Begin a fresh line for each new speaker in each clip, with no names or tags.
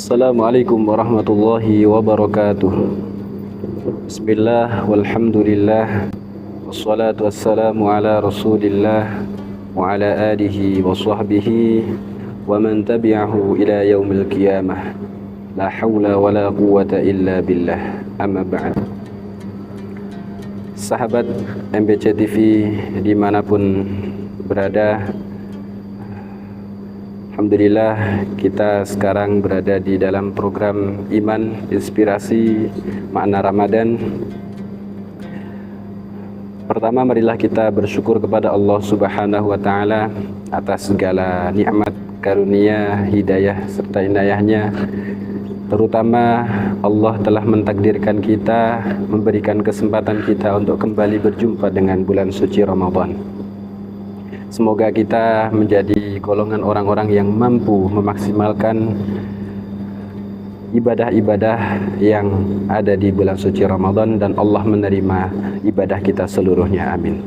Assalamualaikum warahmatullahi wabarakatuh. Bismillah walhamdulillah wassalatu wassalamu ala rasulillah wa ala alihi wa sahbihi wa man tabi'ahu ila yaumil qiyamah. La hawla wa la quwwata illa billah. Amma ba'd. Sahabat MBC TV dimanapun berada, alhamdulillah kita sekarang berada di dalam program Iman Inspirasi Makna Ramadan. Pertama, marilah kita bersyukur kepada Allah Subhanahu wa Ta'ala atas segala nikmat, karunia, hidayah serta inayahnya. Terutama Allah telah mentakdirkan kita, memberikan kesempatan kita untuk kembali berjumpa dengan bulan suci Ramadan. Semoga kita menjadi golongan orang-orang yang mampu memaksimalkan ibadah-ibadah yang ada di bulan suci Ramadan dan Allah menerima ibadah kita seluruhnya. Amin.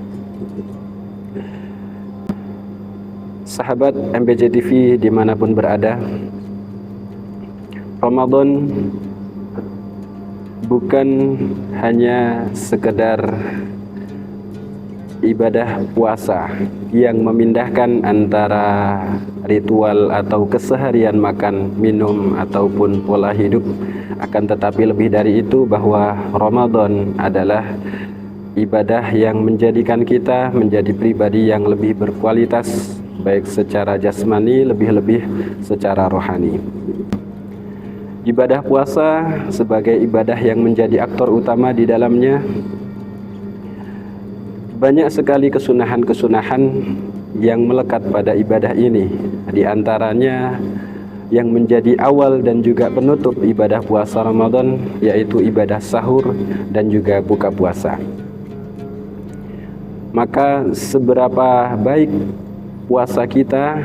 Sahabat MBC TV dimanapun berada, Ramadan bukan hanya sekedar ibadah puasa yang memindahkan antara ritual atau keseharian makan, minum ataupun pola hidup, akan tetapi lebih dari itu bahwa Ramadan adalah ibadah yang menjadikan kita menjadi pribadi yang lebih berkualitas, baik secara jasmani lebih-lebih secara rohani. Ibadah puasa sebagai ibadah yang menjadi aktor utama di dalamnya, banyak sekali kesunahan-kesunahan yang melekat pada ibadah ini. Di antaranya yang menjadi awal dan juga penutup ibadah puasa Ramadan, yaitu ibadah sahur dan juga buka puasa. Maka seberapa baik puasa kita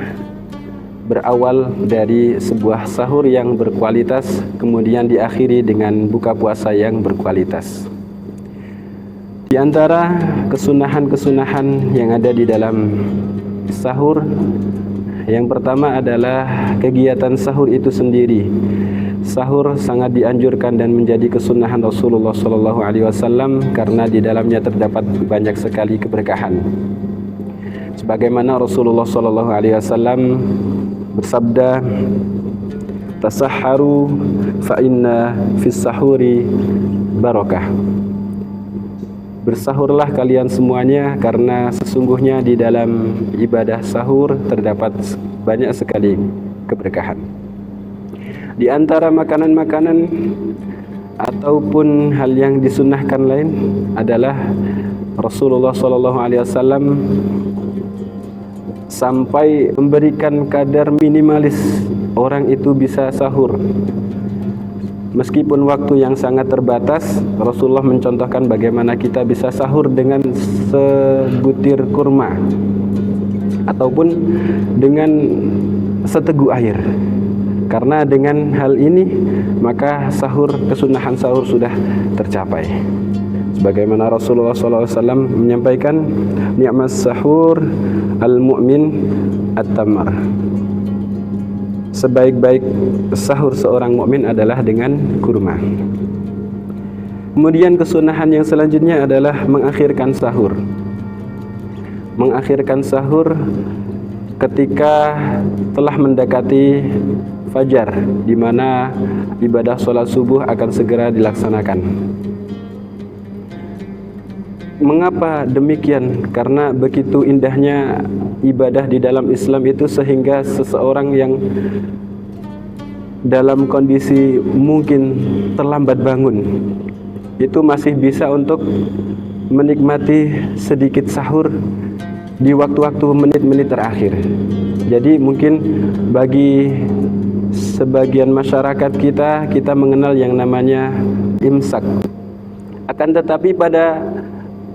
berawal dari sebuah sahur yang berkualitas, kemudian diakhiri dengan buka puasa yang berkualitas. Di antara kesunahan-kesunahan yang ada di dalam sahur, yang pertama adalah kegiatan sahur itu sendiri. Sahur sangat dianjurkan dan menjadi kesunahan Rasulullah SAW karena di dalamnya terdapat banyak sekali keberkahan. Sebagaimana Rasulullah SAW bersabda, "Tasahharu fa inna fis sahuri barakah." Bersahurlah kalian semuanya karena sesungguhnya di dalam ibadah sahur terdapat banyak sekali keberkahan. Di antara makanan-makanan ataupun hal yang disunnahkan lain adalah Rasulullah SAW sampai memberikan kadar minimalis orang itu bisa sahur. Meskipun waktu yang sangat terbatas, Rasulullah mencontohkan bagaimana kita bisa sahur dengan sebutir kurma ataupun dengan seteguk air. Karena dengan hal ini maka kesunahan sahur sudah tercapai. Sebagaimana Rasulullah SAW menyampaikan, "Ni'mas sahur al-mu'min at-tamar." Sebaik-baik sahur seorang mukmin adalah dengan kurma. Kemudian kesunahan yang selanjutnya adalah mengakhirkan sahur. Mengakhirkan sahur ketika telah mendekati fajar, di mana ibadah sholat subuh akan segera dilaksanakan. Mengapa demikian? Karena begitu indahnya ibadah di dalam Islam itu sehingga seseorang yang dalam kondisi mungkin terlambat bangun itu masih bisa untuk menikmati sedikit sahur di waktu-waktu menit-menit terakhir. Jadi mungkin bagi sebagian masyarakat kita mengenal yang namanya imsak. Akan tetapi pada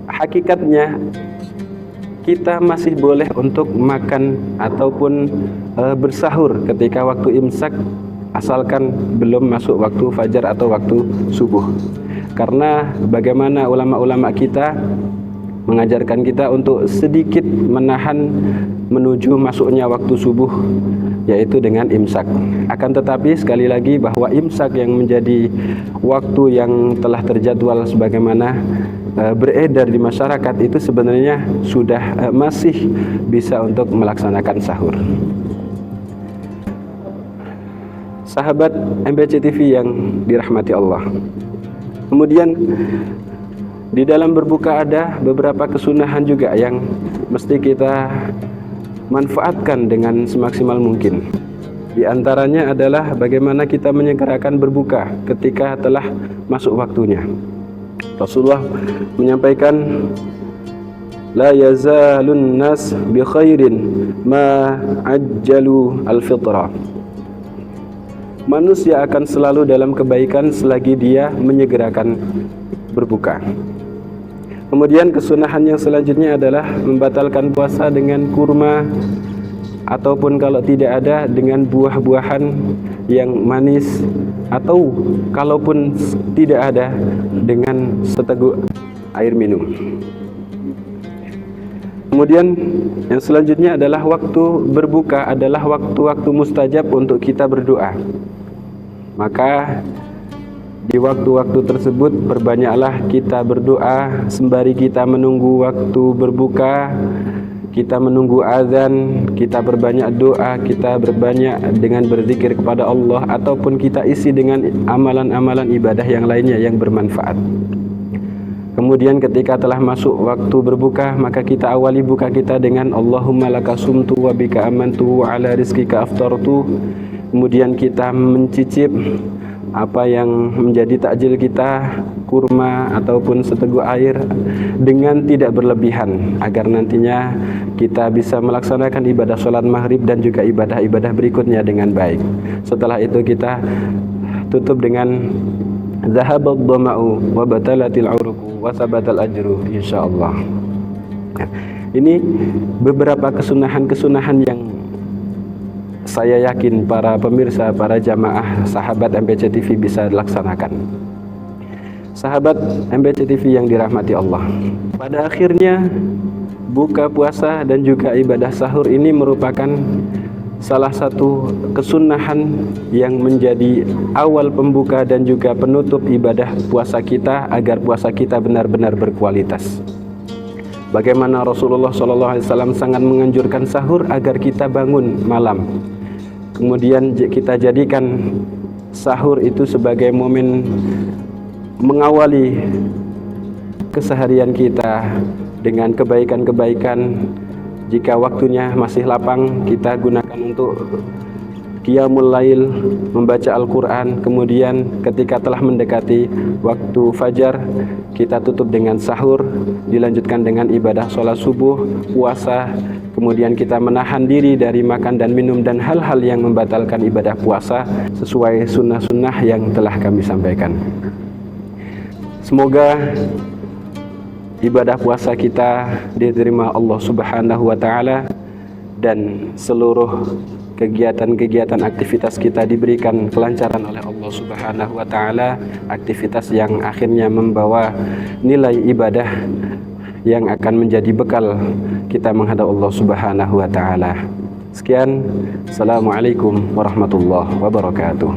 hakikatnya kita masih boleh untuk makan ataupun bersahur ketika waktu imsak, asalkan belum masuk waktu fajar atau waktu subuh. Karena bagaimana ulama-ulama kita mengajarkan kita untuk sedikit menahan menuju masuknya waktu subuh, yaitu dengan imsak. Akan tetapi sekali lagi bahwa imsak yang menjadi waktu yang telah terjadwal sebagaimana beredar di masyarakat itu sebenarnya sudah masih bisa untuk melaksanakan sahur. Sahabat MBC TV yang dirahmati Allah. Kemudian di dalam berbuka ada beberapa kesunahan juga yang mesti kita manfaatkan dengan semaksimal mungkin. Di antaranya adalah bagaimana kita menyegerakan berbuka ketika telah masuk waktunya. Rasulullah menyampaikan, la yazalun nas bi khairin ma ajjalu al-fitra. Manusia akan selalu dalam kebaikan selagi dia menyegerakan berbuka. Kemudian kesunahan yang selanjutnya adalah membatalkan puasa dengan kurma, ataupun kalau tidak ada dengan buah-buahan yang manis, atau kalaupun tidak ada dengan seteguk air minum. Kemudian yang selanjutnya adalah waktu berbuka adalah waktu-waktu mustajab untuk kita berdoa. Maka di waktu-waktu tersebut perbanyaklah kita berdoa sembari kita menunggu waktu berbuka, kita menunggu azan, kita berbanyak doa, kita berbanyak dengan berzikir kepada Allah, ataupun kita isi dengan amalan-amalan ibadah yang lainnya yang bermanfaat. Kemudian ketika telah masuk waktu berbuka, maka kita awali buka kita dengan Allahumma laka sumtu wa bika amantu wa ala rizkika aftartu. Kemudian kita mencicip apa yang menjadi takjil kita, kurma ataupun seteguk air, dengan tidak berlebihan, agar nantinya kita bisa melaksanakan ibadah sholat maghrib dan juga ibadah-ibadah berikutnya dengan baik. Setelah itu kita tutup dengan zahabad dhama'u wa batalatil uruku wa sabatal ajru insyaallah. Ini beberapa kesunahan-kesunahan yang saya yakin para pemirsa, para jamaah sahabat MBC TV bisa laksanakan. Sahabat MBC TV yang dirahmati Allah, pada akhirnya buka puasa dan juga ibadah sahur ini merupakan salah satu kesunahan yang menjadi awal pembuka dan juga penutup ibadah puasa kita, agar puasa kita benar-benar berkualitas. Bagaimana Rasulullah SAW sangat menganjurkan sahur agar kita bangun malam. Kemudian kita jadikan sahur itu sebagai momen mengawali keseharian kita dengan kebaikan-kebaikan. Jika waktunya masih lapang, kita gunakan untuk qiyamul lail, membaca Al-Quran. Kemudian ketika telah mendekati waktu fajar, kita tutup dengan sahur, dilanjutkan dengan ibadah sholat subuh, puasa. Kemudian kita menahan diri dari makan dan minum dan hal-hal yang membatalkan ibadah puasa sesuai sunnah-sunnah yang telah kami sampaikan. Semoga ibadah puasa kita diterima Allah Subhanahu wa Ta'ala, dan seluruh kegiatan-kegiatan aktivitas kita diberikan kelancaran oleh Allah Subhanahu wa Ta'ala, aktivitas yang akhirnya membawa nilai ibadah yang akan menjadi bekal kita menghadap Allah Subhanahu wa Ta'ala. Sekian, assalamualaikum warahmatullahi wabarakatuh.